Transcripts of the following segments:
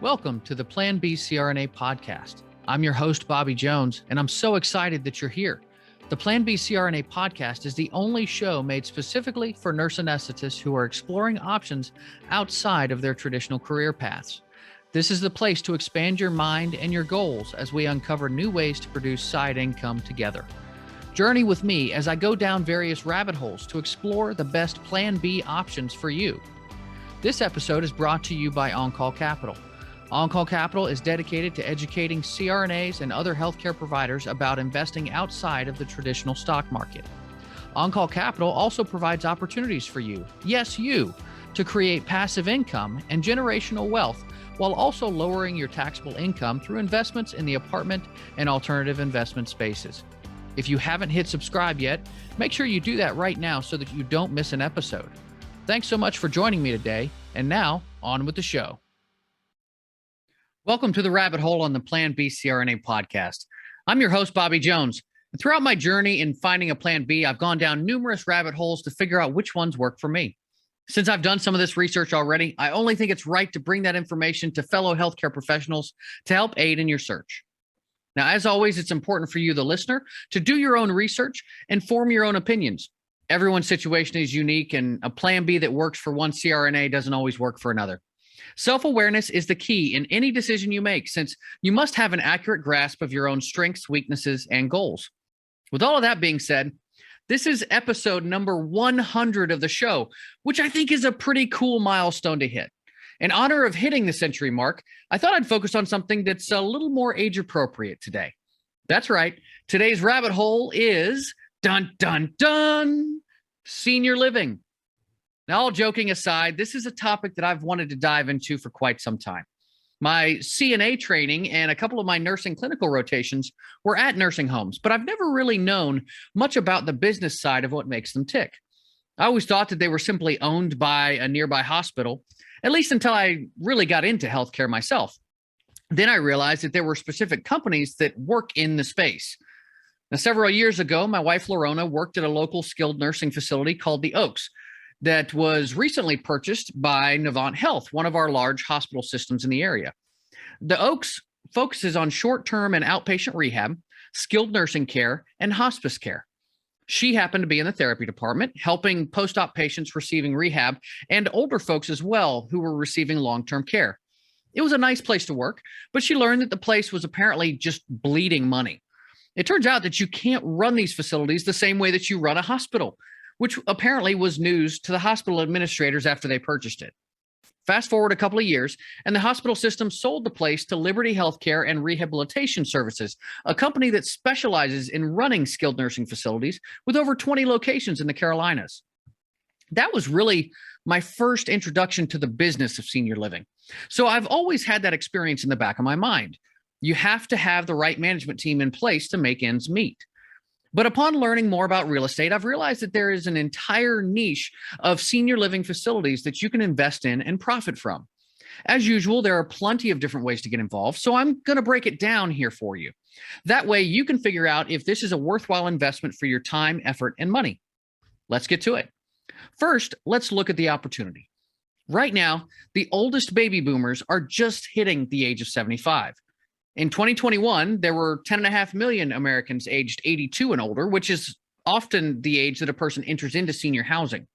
Welcome to the Plan B CRNA podcast. I'm your host, Bobby Jones, and I'm so excited that you're here. The Plan B CRNA podcast is the only show made specifically for nurse anesthetists who are exploring options outside of their traditional career paths. This is the place to expand your mind and your goals as we uncover new ways to produce side income together. Journey with me as I go down various rabbit holes to explore the best Plan B options for you. This episode is brought to you by On-Call Capital. On-Call Capital is dedicated to educating CRNAs and other healthcare providers about investing outside of the traditional stock market. On-Call Capital also provides opportunities for you, yes, you, to create passive income and generational wealth while also lowering your taxable income through investments in the apartment and alternative investment spaces. If you haven't hit subscribe yet, make sure you do that right now so that you don't miss an episode. Thanks so much for joining me today, and now on with the show. Welcome to the rabbit hole on the Plan B CRNA podcast. I'm your host, Bobby Jones. And throughout my journey in finding a Plan B, I've gone down numerous rabbit holes to figure out which ones work for me. Since I've done some of this research already, I only think it's right to bring that information to fellow healthcare professionals to help aid in your search. Now, as always, it's important for you, the listener, to do your own research and form your own opinions. Everyone's situation is unique, and a Plan B that works for one CRNA doesn't always work for another. Self-awareness is the key in any decision you make, since you must have an accurate grasp of your own strengths, weaknesses, and goals. With all of that being said, this is episode number 100 of the show, which I think is a pretty cool milestone to hit. In honor of hitting the century mark, I thought I'd focus on something that's a little more age appropriate today. That's right. Today's rabbit hole is dun, dun, dun, senior living. Now, all joking aside, this is a topic that I've wanted to dive into for quite some time. My CNA training and a couple of my nursing clinical rotations were at nursing homes, but I've never really known much about the business side of what makes them tick. I always thought that they were simply owned by a nearby hospital, at least until I really got into healthcare myself. Then I realized that there were specific companies that work in the space. Now, several years ago, my wife, Lorona, worked at a local skilled nursing facility called the Oaks that was recently purchased by Novant Health, one of our large hospital systems in the area. The Oaks focuses on short-term and outpatient rehab, skilled nursing care, and hospice care. She happened to be in the therapy department, helping post-op patients receiving rehab and older folks as well who were receiving long-term care. It was a nice place to work, but she learned that the place was apparently just bleeding money. It turns out that you can't run these facilities the same way that you run a hospital, which apparently was news to the hospital administrators after they purchased it. Fast forward a couple of years, and the hospital system sold the place to Liberty Healthcare and Rehabilitation Services, a company that specializes in running skilled nursing facilities with over 20 locations in the Carolinas. That was really my first introduction to the business of senior living. So I've always had that experience in the back of my mind. You have to have the right management team in place to make ends meet. But upon learning more about real estate, I've realized that there is an entire niche of senior living facilities that you can invest in and profit from. As usual, there are plenty of different ways to get involved, so I'm going to break it down here for you. That way you can figure out if this is a worthwhile investment for your time, effort, and money. Let's get to it. First, let's look at the opportunity. Right now, the oldest baby boomers are just hitting the age of 75. In 2021, there were 10.5 million Americans aged 82 and older, which is often the age that a person enters into senior housing.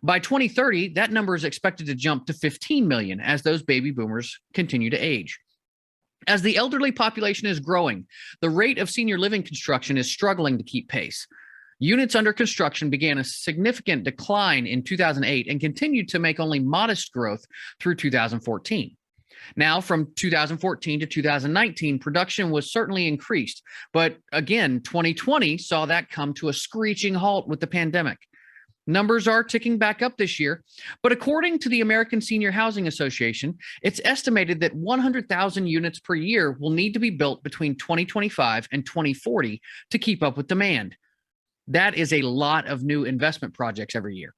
By 2030, that number is expected to jump to 15 million as those baby boomers continue to age. As the elderly population is growing, the rate of senior living construction is struggling to keep pace. Units under construction began a significant decline in 2008 and continued to make only modest growth through 2014. Now, from 2014 to 2019, production was certainly increased, but again, 2020 saw that come to a screeching halt with the pandemic. Numbers are ticking back up this year, but according to the American Senior Housing Association, it's estimated that 100,000 units per year will need to be built between 2025 and 2040 to keep up with demand. That is a lot of new investment projects every year.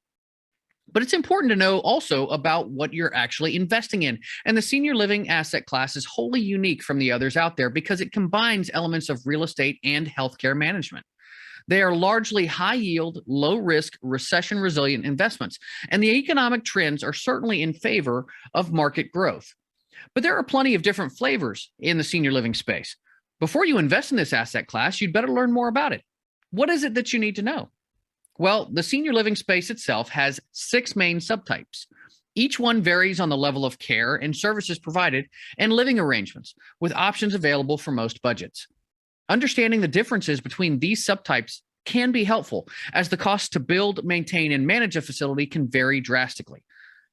But it's important to know also about what you're actually investing in. And the senior living asset class is wholly unique from the others out there because it combines elements of real estate and healthcare management. They are largely high yield, low risk, recession resilient investments. And the economic trends are certainly in favor of market growth. But there are plenty of different flavors in the senior living space. Before you invest in this asset class, you'd better learn more about it. What is it that you need to know? Well, the senior living space itself has 6 main subtypes. Each one varies on the level of care and services provided and living arrangements, with options available for most budgets. Understanding the differences between these subtypes can be helpful, as the cost to build, maintain, and manage a facility can vary drastically.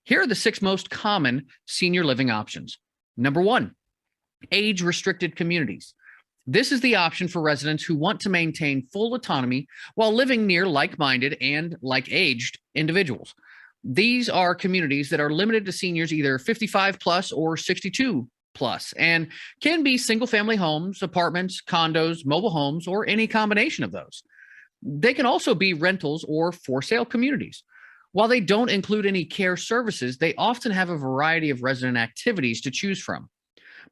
Here are the 6 most common senior living options. Number 1, age-restricted communities. This is the option for residents who want to maintain full autonomy while living near like-minded and like-aged individuals. These are communities that are limited to seniors either 55 plus or 62 plus, and can be single-family homes, apartments, condos, mobile homes, or any combination of those. They can also be rentals or for-sale communities. While they don't include any care services, they often have a variety of resident activities to choose from.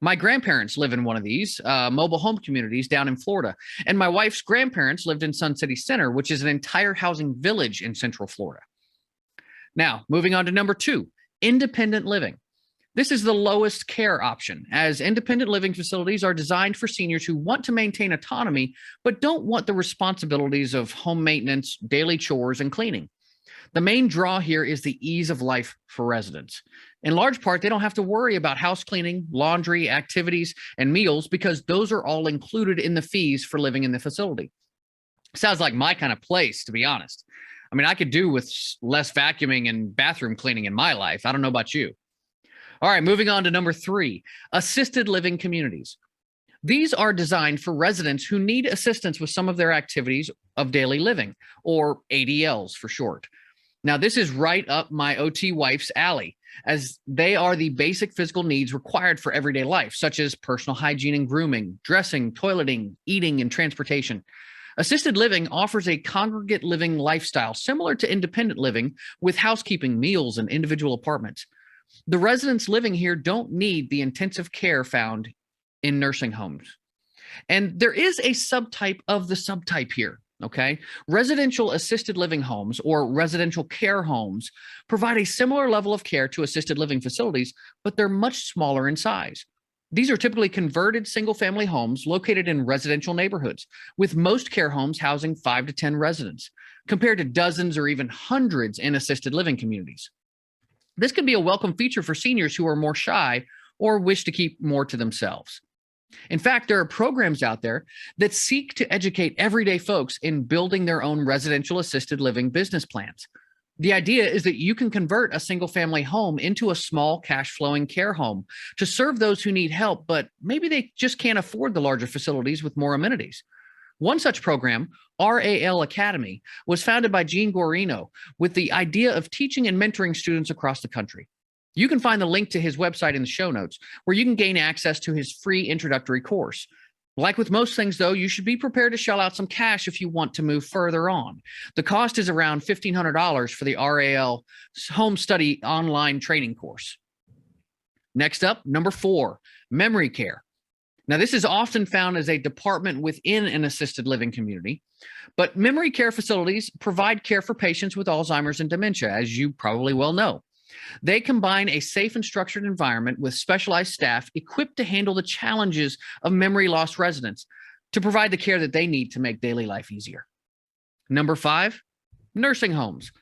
My grandparents live in one of these mobile home communities down in Florida, and my wife's grandparents lived in Sun City Center, which is an entire housing village in Central Florida. Now, moving on to number 2, independent living. This is the lowest care option, as independent living facilities are designed for seniors who want to maintain autonomy, but don't want the responsibilities of home maintenance, daily chores, and cleaning. The main draw here is the ease of life for residents. In large part, they don't have to worry about house cleaning, laundry, activities, and meals because those are all included in the fees for living in the facility. Sounds like my kind of place, to be honest. I mean, I could do with less vacuuming and bathroom cleaning in my life. I don't know about you. All right, moving on to number 3, assisted living communities. These are designed for residents who need assistance with some of their activities of daily living, or ADLs for short. Now, this is right up my OT wife's alley, as they are the basic physical needs required for everyday life, such as personal hygiene and grooming, dressing, toileting, eating, and transportation. Assisted living offers a congregate living lifestyle similar to independent living, with housekeeping, meals, and individual apartments. The residents living here don't need the intensive care found in nursing homes. And there is a subtype of the subtype here. Okay. Residential assisted living homes, or residential care homes, provide a similar level of care to assisted living facilities, but they're much smaller in size. These are typically converted single-family homes located in residential neighborhoods, with most care homes housing 5 to 10 residents, compared to dozens or even hundreds in assisted living communities. This can be a welcome feature for seniors who are more shy or wish to keep more to themselves. In fact, there are programs out there that seek to educate everyday folks in building their own residential assisted living business plans. The idea is that you can convert a single family home into a small cash flowing care home to serve those who need help, but maybe they just can't afford the larger facilities with more amenities. One such program, RAL Academy, was founded by Gene Guarino with the idea of teaching and mentoring students across the country. You can find the link to his website in the show notes, where you can gain access to his free introductory course. Like with most things, though, you should be prepared to shell out some cash if you want to move further on. The cost is around $1,500 for the RAL Home Study online training course. Next up, number 4, memory care. Now, this is often found as a department within an assisted living community, but memory care facilities provide care for patients with Alzheimer's and dementia, as you probably well know. They combine a safe and structured environment with specialized staff equipped to handle the challenges of memory loss residents to provide the care that they need to make daily life easier. Number 5, nursing homes.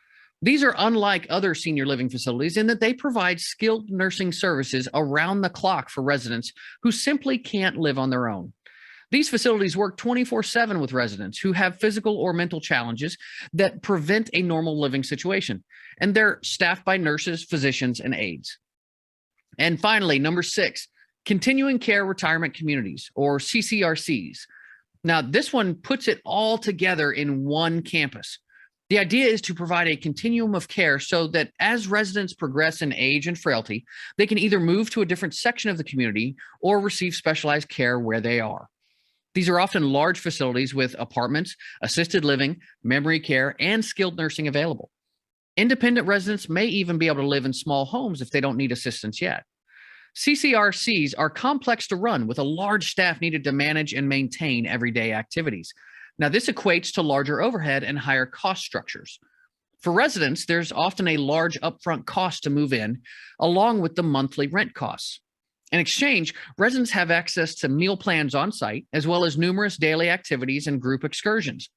These are unlike other senior living facilities in that they provide skilled nursing services around the clock for residents who simply can't live on their own. These facilities work 24/7 with residents who have physical or mental challenges that prevent a normal living situation, and they're staffed by nurses, physicians, and aides. And finally, number 6, continuing care retirement communities, or CCRCs. Now, this one puts it all together in one campus. The idea is to provide a continuum of care so that as residents progress in age and frailty, they can either move to a different section of the community or receive specialized care where they are. These are often large facilities with apartments, assisted living, memory care, and skilled nursing available. Independent residents may even be able to live in small homes if they don't need assistance yet. CCRCs are complex to run with a large staff needed to manage and maintain everyday activities. Now, this equates to larger overhead and higher cost structures. For residents, there's often a large upfront cost to move in, along with the monthly rent costs. In exchange, residents have access to meal plans on site, as well as numerous daily activities and group excursions.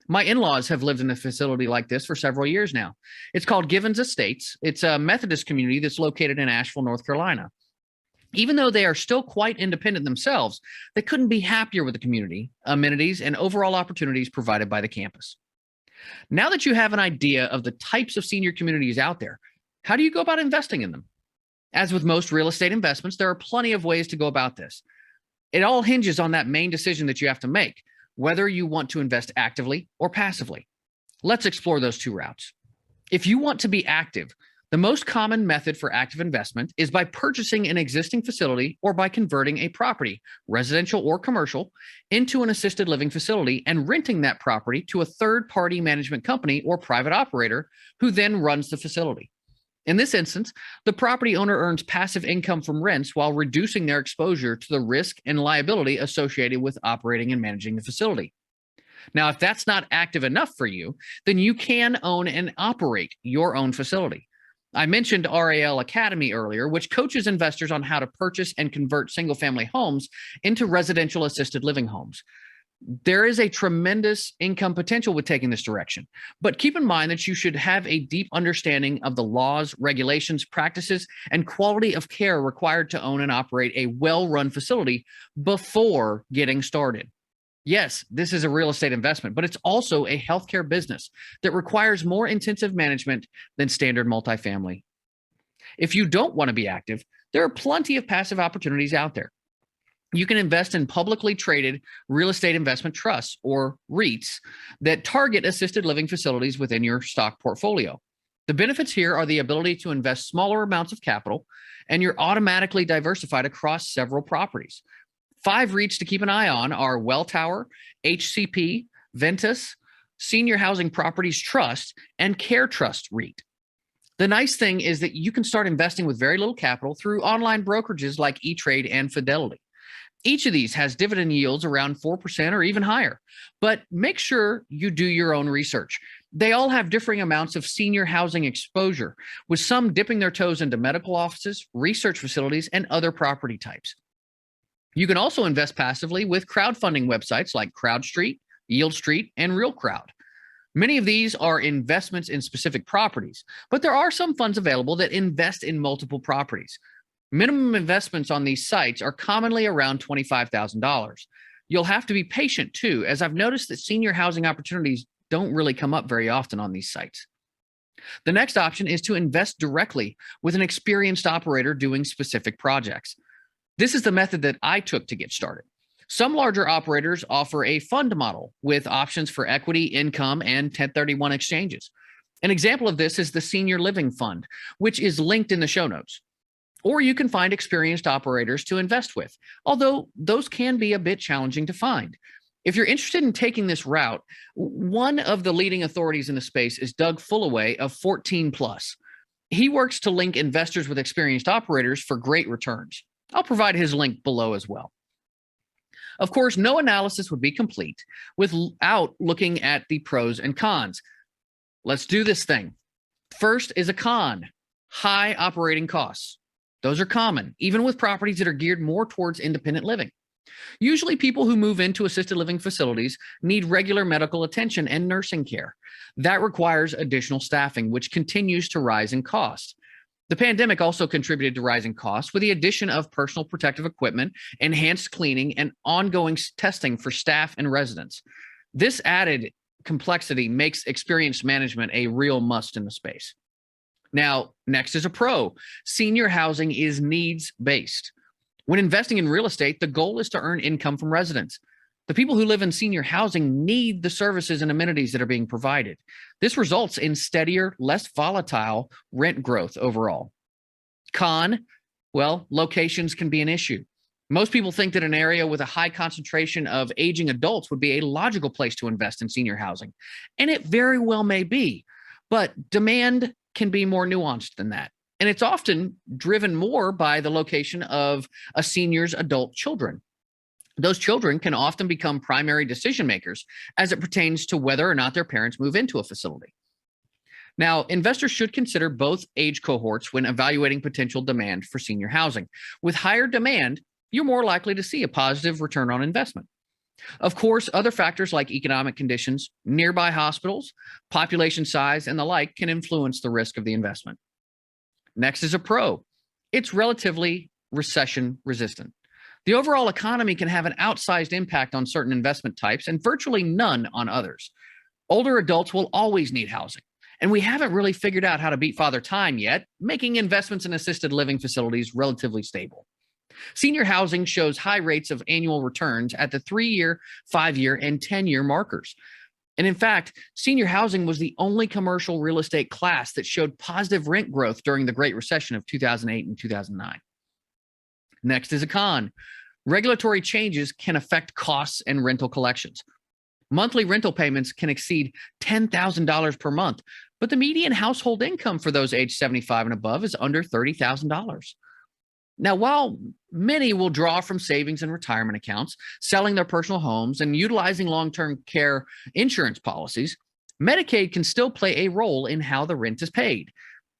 My in-laws have lived in a facility like this for several years now. It's called Givens Estates. It's a Methodist community that's located in Asheville, North Carolina. Even though they are still quite independent themselves, they couldn't be happier with the community, amenities, and overall opportunities provided by the campus. Now that you have an idea of the types of senior communities out there, how do you go about investing in them? As with most real estate investments, there are plenty of ways to go about this. It all hinges on that main decision that you have to make, whether you want to invest actively or passively. Let's explore those two routes. If you want to be active, the most common method for active investment is by purchasing an existing facility or by converting a property, residential or commercial, into an assisted living facility and renting that property to a third-party management company or private operator who then runs the facility. In this instance, the property owner earns passive income from rents while reducing their exposure to the risk and liability associated with operating and managing the facility. Now, if that's not active enough for you, then you can own and operate your own facility. I mentioned RAL Academy earlier, which coaches investors on how to purchase and convert single-family homes into residential assisted living homes. There is a tremendous income potential with taking this direction, but keep in mind that you should have a deep understanding of the laws, regulations, practices, and quality of care required to own and operate a well-run facility before getting started. Yes, this is a real estate investment, but it's also a healthcare business that requires more intensive management than standard multifamily. If you don't want to be active, there are plenty of passive opportunities out there. You can invest in publicly traded real estate investment trusts, or REITs, that target assisted living facilities within your stock portfolio. The benefits here are the ability to invest smaller amounts of capital, and you're automatically diversified across several properties. 5 REITs to keep an eye on are Welltower, HCP, Ventus, Senior Housing Properties Trust, and Care Trust REIT. The nice thing is that you can start investing with very little capital through online brokerages like E-Trade and Fidelity. Each of these has dividend yields around 4% or even higher, but make sure you do your own research. They all have differing amounts of senior housing exposure, with some dipping their toes into medical offices, research facilities, and other property types. You can also invest passively with crowdfunding websites like CrowdStreet, YieldStreet, and RealCrowd. Many of these are investments in specific properties, but there are some funds available that invest in multiple properties. Minimum investments on these sites are commonly around $25,000. You'll have to be patient too, as I've noticed that senior housing opportunities don't really come up very often on these sites. The next option is to invest directly with an experienced operator doing specific projects. This is the method that I took to get started. Some larger operators offer a fund model with options for equity, income, and 1031 exchanges. An example of this is the Senior Living Fund, which is linked in the show notes. Or you can find experienced operators to invest with, although those can be a bit challenging to find. If you're interested in taking this route, one of the leading authorities in the space is Doug Fullaway of 14 Plus. He works to link investors with experienced operators for great returns. I'll provide his link below as well. Of course, no analysis would be complete without looking at the pros and cons. Let's do this thing. First is a con: high operating costs. Those are common, even with properties that are geared more towards independent living. Usually, people who move into assisted living facilities need regular medical attention and nursing care. That requires additional staffing, which continues to rise in cost. The pandemic also contributed to rising costs with the addition of personal protective equipment, enhanced cleaning, and ongoing testing for staff and residents. This added complexity makes experienced management a real must in the space. Now, next is a pro. Senior housing is needs-based. When investing in real estate, the goal is to earn income from residents. The people who live in senior housing need the services and amenities that are being provided. This results in steadier, less volatile rent growth overall. Con: well, locations can be an issue. Most people think that an area with a high concentration of aging adults would be a logical place to invest in senior housing, and it very well may be, but demand can be more nuanced than that. And it's often driven more by the location of a senior's adult children. Those children can often become primary decision makers as it pertains to whether or not their parents move into a facility. Now, investors should consider both age cohorts when evaluating potential demand for senior housing. With higher demand, you're more likely to see a positive return on investment. Of course, other factors like economic conditions, nearby hospitals, population size, and the like can influence the risk of the investment. Next is a pro. It's relatively recession resistant. The overall economy can have an outsized impact on certain investment types and virtually none on others. Older adults will always need housing, and we haven't really figured out how to beat Father Time yet, making investments in assisted living facilities relatively stable. Senior housing shows high rates of annual returns at the 3-year, 5-year, and 10-year markers. And in fact, senior housing was the only commercial real estate class that showed positive rent growth during the Great Recession of 2008 and 2009. Next is a con. Regulatory changes can affect costs and rental collections. Monthly rental payments can exceed $10,000 per month, but the median household income for those age 75 and above is under $30,000. Now, while many will draw from savings and retirement accounts, selling their personal homes, and utilizing long-term care insurance policies, Medicaid can still play a role in how the rent is paid.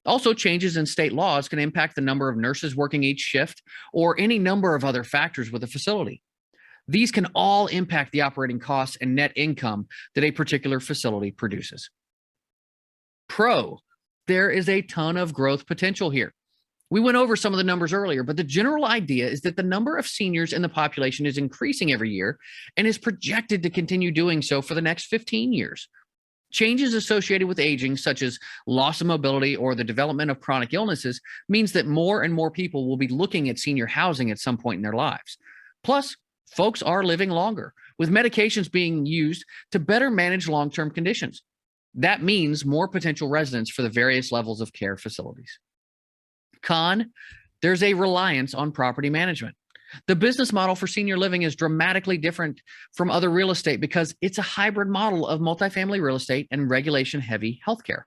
Also, changes in state laws can impact the number of nurses working each shift or any number of other factors with a facility. These can all impact the operating costs and net income that a particular facility produces. Pro, there is a ton of growth potential here. We went over some of the numbers earlier, but the general idea is that the number of seniors in the population is increasing every year and is projected to continue doing so for the next 15 years. Changes associated with aging, such as loss of mobility or the development of chronic illnesses, means that more and more people will be looking at senior housing at some point in their lives. Plus, folks are living longer, with medications being used to better manage long-term conditions. That means more potential residents for the various levels of care facilities. Con, there's a reliance on property management. The business model for senior living is dramatically different from other real estate because it's a hybrid model of multifamily real estate and regulation-heavy healthcare.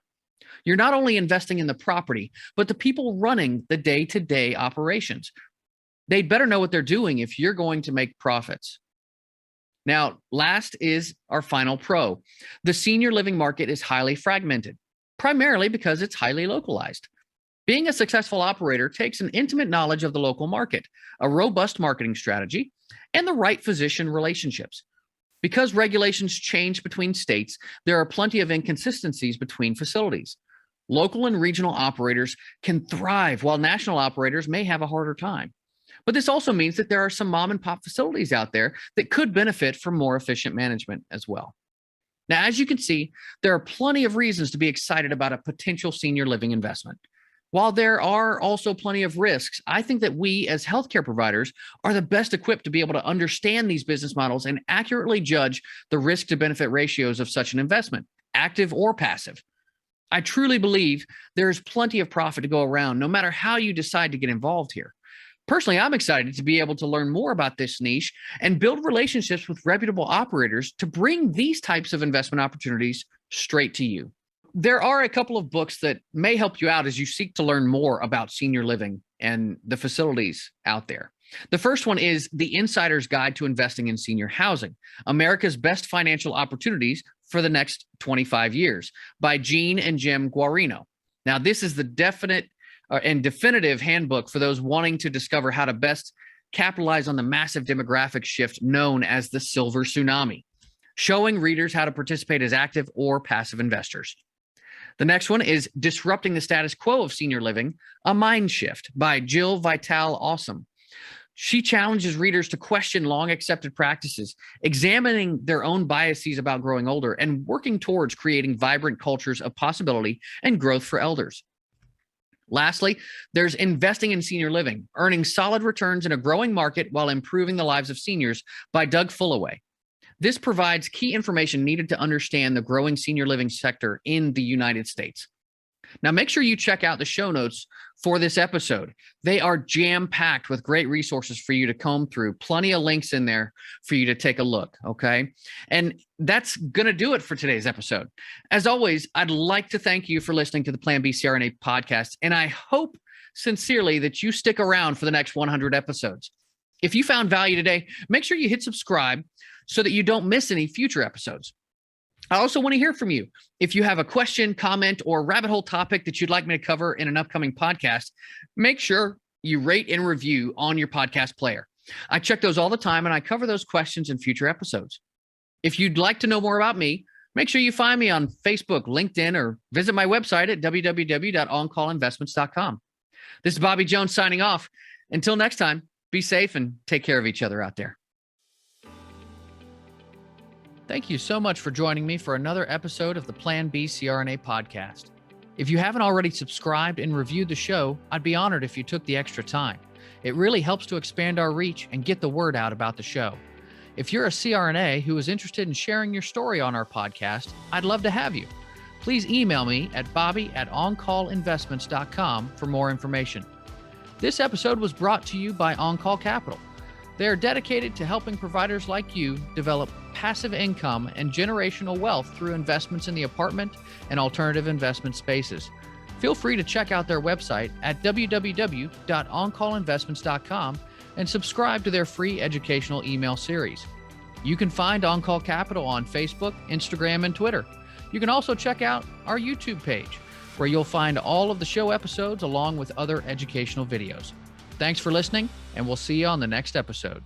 You're not only investing in the property, but the people running the day-to-day operations. They'd better know what they're doing if you're going to make profits. Now, last is our final pro. The senior living market is highly fragmented, primarily because it's highly localized. Being a successful operator takes an intimate knowledge of the local market, a robust marketing strategy, and the right physician relationships. Because regulations change between states, there are plenty of inconsistencies between facilities. Local and regional operators can thrive while national operators may have a harder time. But this also means that there are some mom and pop facilities out there that could benefit from more efficient management as well. Now, as you can see, there are plenty of reasons to be excited about a potential senior living investment. While there are also plenty of risks, I think that we as healthcare providers are the best equipped to be able to understand these business models and accurately judge the risk to benefit ratios of such an investment, active or passive. I truly believe there is plenty of profit to go around, no matter how you decide to get involved here. Personally, I'm excited to be able to learn more about this niche and build relationships with reputable operators to bring these types of investment opportunities straight to you. There are a couple of books that may help you out as you seek to learn more about senior living and the facilities out there. The first one is The Insider's Guide to Investing in Senior Housing, America's Best Financial Opportunities for the Next 25 Years by Gene and Jim Guarino. Now, this is the definitive handbook for those wanting to discover how to best capitalize on the massive demographic shift known as the silver tsunami, showing readers how to participate as active or passive investors. The next one is Disrupting the Status Quo of Senior Living, A Mind Shift by Jill Vitale Awesome. She challenges readers to question long accepted practices, examining their own biases about growing older, and working towards creating vibrant cultures of possibility and growth for elders. Lastly, there's Investing in Senior Living, Earning Solid Returns in a Growing Market While Improving the Lives of Seniors by Doug Fullaway. This provides key information needed to understand the growing senior living sector in the United States. Now, make sure you check out the show notes for this episode. They are jam-packed with great resources for you to comb through. Plenty of links in there for you to take a look, okay? And that's going to do it for today's episode. As always, I'd like to thank you for listening to the Plan B CRNA podcast, and I hope sincerely that you stick around for the next 100 episodes. If you found value today, make sure you hit subscribe so that you don't miss any future episodes. I also want to hear from you. If you have a question, comment, or rabbit hole topic that you'd like me to cover in an upcoming podcast, make sure you rate and review on your podcast player. I check those all the time, and I cover those questions in future episodes. If you'd like to know more about me, make sure you find me on Facebook, LinkedIn, or visit my website at www.oncallinvestments.com. This is Bobby Jones signing off. Until next time, be safe and take care of each other out there. Thank you so much for joining me for another episode of the Plan B CRNA podcast. If you haven't already subscribed and reviewed the show, I'd be honored if you took the extra time. It really helps to expand our reach and get the word out about the show. If you're a CRNA who is interested in sharing your story on our podcast, I'd love to have you. Please email me at bobby@oncallinvestments.com for more information. This episode was brought to you by On-Call Capital. They are dedicated to helping providers like you develop passive income and generational wealth through investments in the apartment and alternative investment spaces. Feel free to check out their website at www.oncallinvestments.com and subscribe to their free educational email series. You can find On-Call Capital on Facebook, Instagram, and Twitter. You can also check out our YouTube page, where you'll find all of the show episodes along with other educational videos. Thanks for listening, and we'll see you on the next episode.